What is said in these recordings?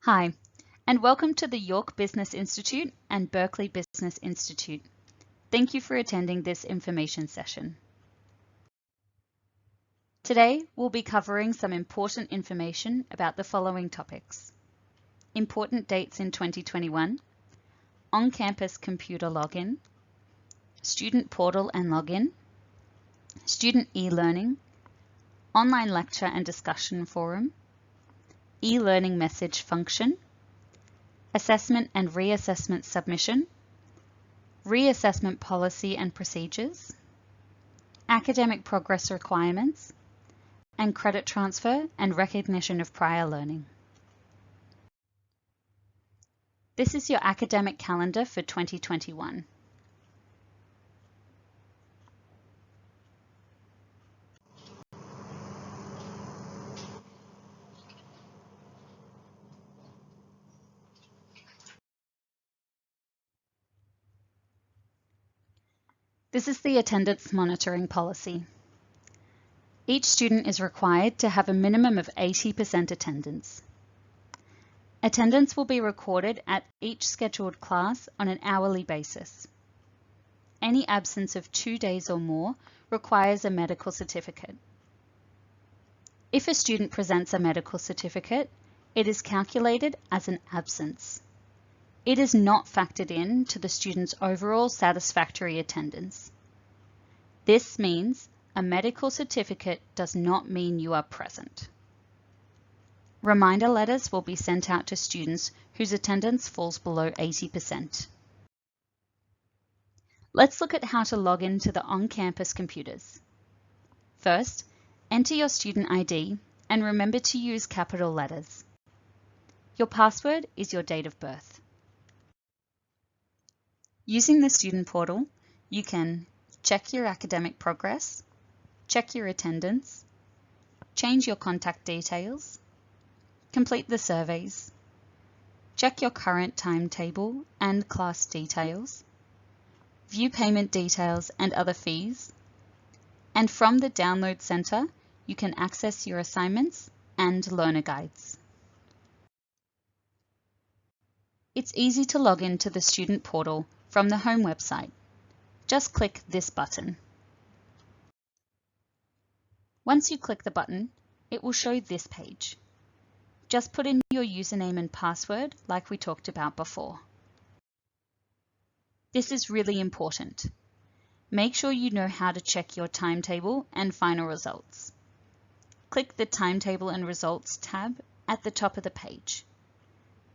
Hi, and welcome to the York Business Institute and Berkeley Business Institute. Thank you for attending this information session. Today, we'll be covering some important information about the following topics: important dates in 2021, on-campus computer login, student portal and login, student e-learning, online lecture and discussion forum, e-learning message function, assessment and reassessment submission, reassessment policy and procedures, academic progress requirements, and credit transfer and recognition of prior learning. This is your academic calendar for 2021. This is the attendance monitoring policy. Each student is required to have a minimum of 80% attendance. Attendance will be recorded at each scheduled class on an hourly basis. Any absence of 2 days or more requires a medical certificate. If a student presents a medical certificate, it is calculated as an absence. It is not factored in to the student's overall satisfactory attendance. This means a medical certificate does not mean you are present. Reminder letters will be sent out to students whose attendance falls below 80%. Let's look at how to log into the on-campus computers. First, enter your student ID and remember to use capital letters. Your password is your date of birth. Using the student portal, you can check your academic progress, check your attendance, change your contact details, complete the surveys, check your current timetable and class details, view payment details and other fees, and from the Download Center, you can access your assignments and learner guides. It's easy to log into the student portal from the home website. Just click this button. Once you click the button, it will show this page. Just put in your username and password like we talked about before. This is really important. Make sure you know how to check your timetable and final results. Click the Timetable and Results tab at the top of the page.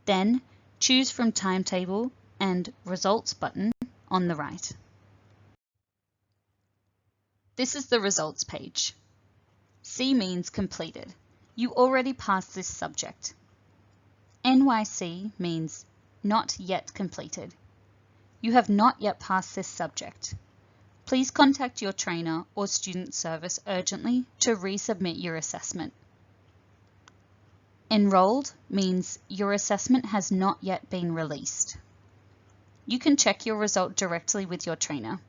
Then choose from Timetable and Results button on the right. This is the results page. C means completed. You already passed this subject. NYC means not yet completed. You have not yet passed this subject. Please contact your trainer or student service urgently to resubmit your assessment. Enrolled means your assessment has not yet been released. You can check your result directly with your trainer.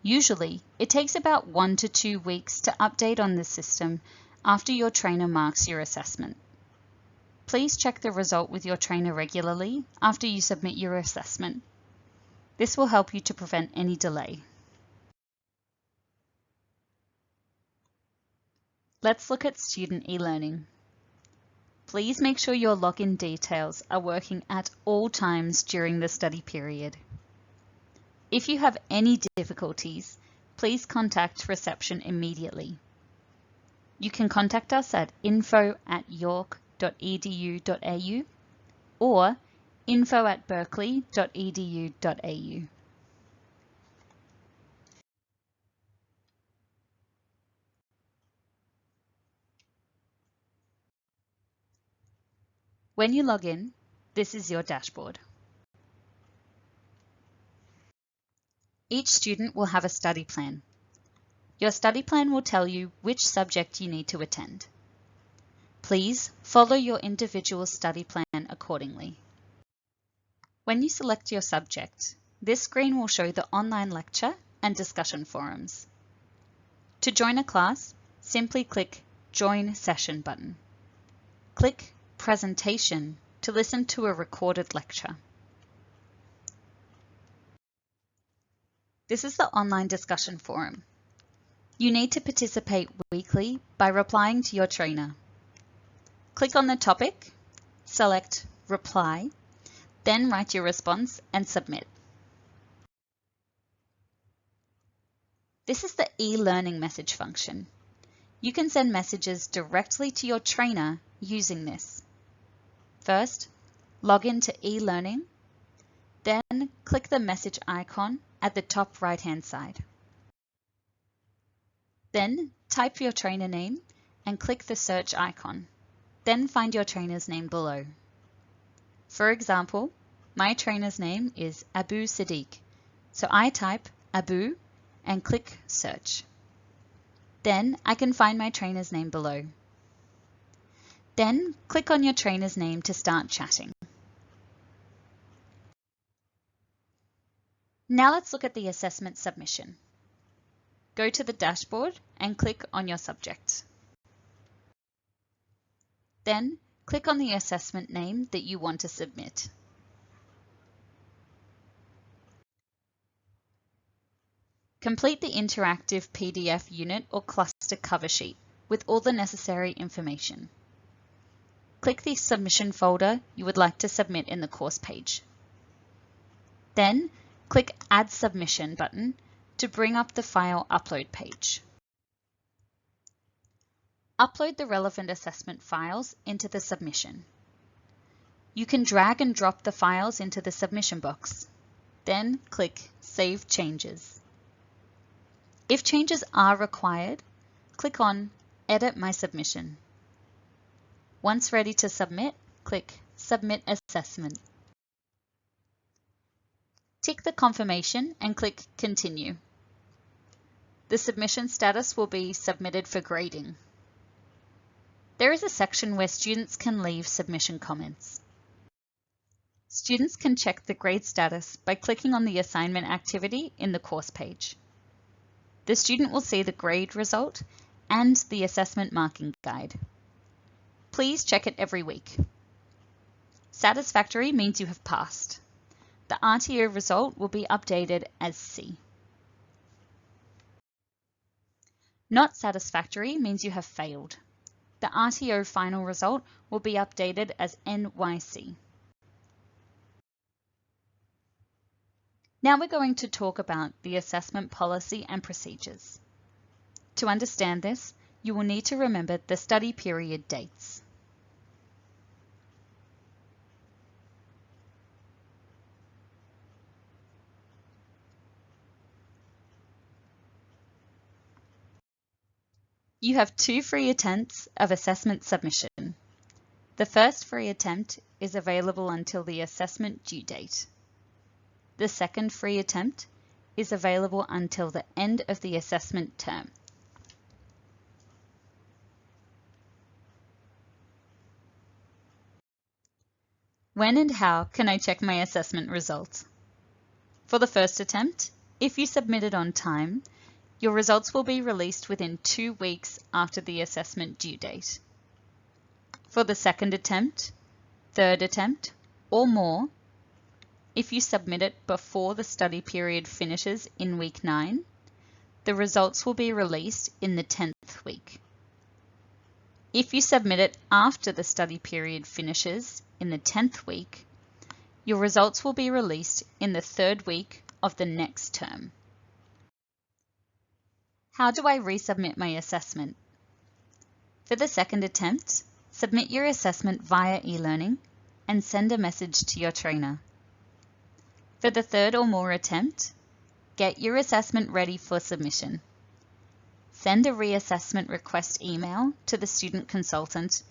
Usually, it takes about 1 to 2 weeks to update on the system after your trainer marks your assessment. Please check the result with your trainer regularly after you submit your assessment. This will help you to prevent any delay. Let's look at student e-learning. Please make sure your login details are working at all times during the study period. If you have any difficulties, please contact reception immediately. You can contact us at info@york.edu.au or info@berkeley.edu.au. When you log in, this is your dashboard. Each student will have a study plan. Your study plan will tell you which subject you need to attend. Please follow your individual study plan accordingly. When you select your subject, this screen will show the online lecture and discussion forums. To join a class, simply click Join Session button. Click presentation to listen to a recorded lecture. This is the online discussion forum. You need to participate weekly by replying to your trainer. Click on the topic, select Reply, then write your response and submit. This is the e-learning message function. You can send messages directly to your trainer using this. First, log in to e-learning, then click the message icon at the top right-hand side. Then type your trainer name and click the search icon. Then find your trainer's name below. For example, my trainer's name is Abu Sadiq, so I type Abu and click search. Then I can find my trainer's name below. Then click on your trainer's name to start chatting. Now let's look at the assessment submission. Go to the dashboard and click on your subject. Then click on the assessment name that you want to submit. Complete the interactive PDF unit or cluster cover sheet with all the necessary information. Click the submission folder you would like to submit in the course page. Then click Add Submission button to bring up the file upload page. Upload the relevant assessment files into the submission. You can drag and drop the files into the submission box. Then click Save Changes. If changes are required, click on Edit My Submission. Once ready to submit, click Submit Assessment. Tick the confirmation and click Continue. The submission status will be submitted for grading. There is a section where students can leave submission comments. Students can check the grade status by clicking on the assignment activity in the course page. The student will see the grade result and the assessment marking guide. Please check it every week. Satisfactory means you have passed. The RTO result will be updated as C. Not satisfactory means you have failed. The RTO final result will be updated as NYC. Now we're going to talk about the assessment policy and procedures. To understand this, you will need to remember the study period dates. You have 2 free attempts of assessment submission. The first free attempt is available until the assessment due date. The second free attempt is available until the end of the assessment term. When and how can I check my assessment results? For the first attempt, if you submitted on time, your results will be released within 2 weeks after the assessment due date. For the second attempt, third attempt, or more, if you submit it before the study period finishes in week 9, the results will be released in the 10th week. If you submit it after the study period finishes in the 10th week, your results will be released in the 3rd week of the next term. How do I resubmit my assessment? For the second attempt, submit your assessment via e-learning and send a message to your trainer. For the third or more attempt, get your assessment ready for submission. Send a reassessment request email to the student consultant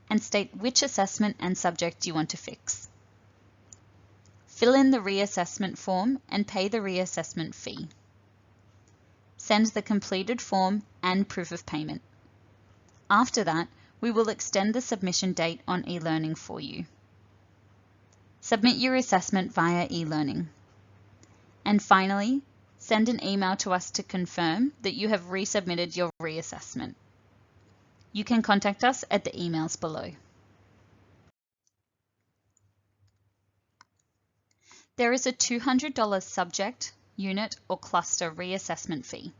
and state which assessment and subject you want to fix. Fill in the reassessment form and pay the reassessment fee. Send the completed form and proof of payment. After that, we will extend the submission date on e-learning for you. Submit your assessment via e-learning. And finally, send an email to us to confirm that you have resubmitted your reassessment. You can contact us at the emails below. There is a $200 subject, unit, or cluster reassessment fee.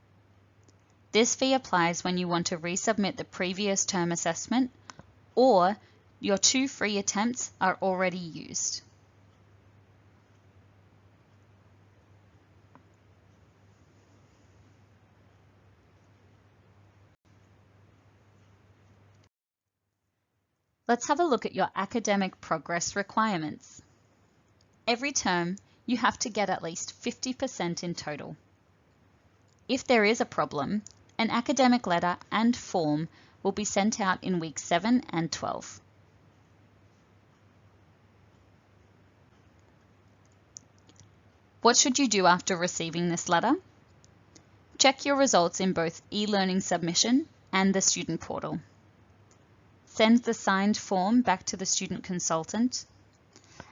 This fee applies when you want to resubmit the previous term assessment or your 2 free attempts are already used. Let's have a look at your academic progress requirements. Every term, you have to get at least 50% in total. If there is a problem, an academic letter and form will be sent out in weeks 7 and 12. What should you do after receiving this letter? Check your results in both e-learning submission and the student portal. Send the signed form back to the student consultant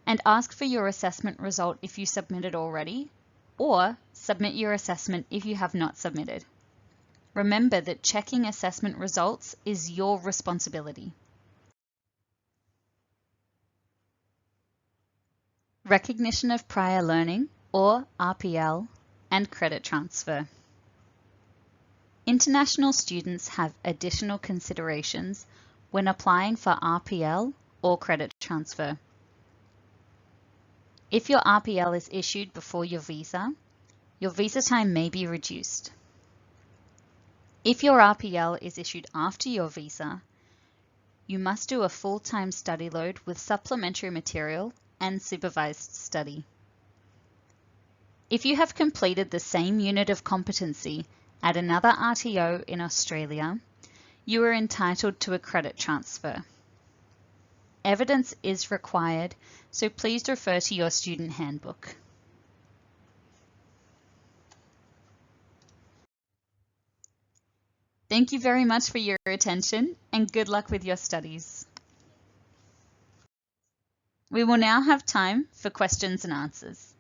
and ask for your assessment result if you submitted already, or submit your assessment if you have not submitted. Remember that checking assessment results is your responsibility. Recognition of prior learning, or RPL, and credit transfer. International students have additional considerations when applying for RPL or credit transfer. If your RPL is issued before your visa time may be reduced. If your RPL is issued after your visa, you must do a full-time study load with supplementary material and supervised study. If you have completed the same unit of competency at another RTO in Australia, you are entitled to a credit transfer. Evidence is required, so please refer to your student handbook. Thank you very much for your attention and good luck with your studies. We will now have time for questions and answers.